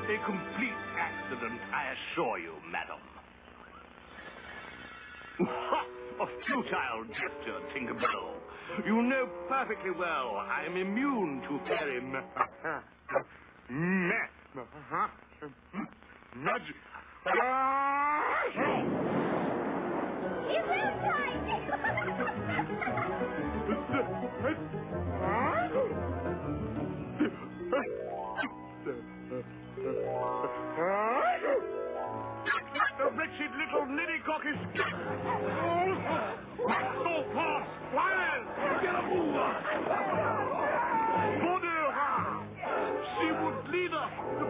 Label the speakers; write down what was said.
Speaker 1: A complete accident, I assure you, madam. A futile gesture, Tinkerbell. You know perfectly well I am immune to fairy magic.
Speaker 2: You will
Speaker 1: The wretched little ninnycock is... So fast! Fire! Get a move on! She would lead us to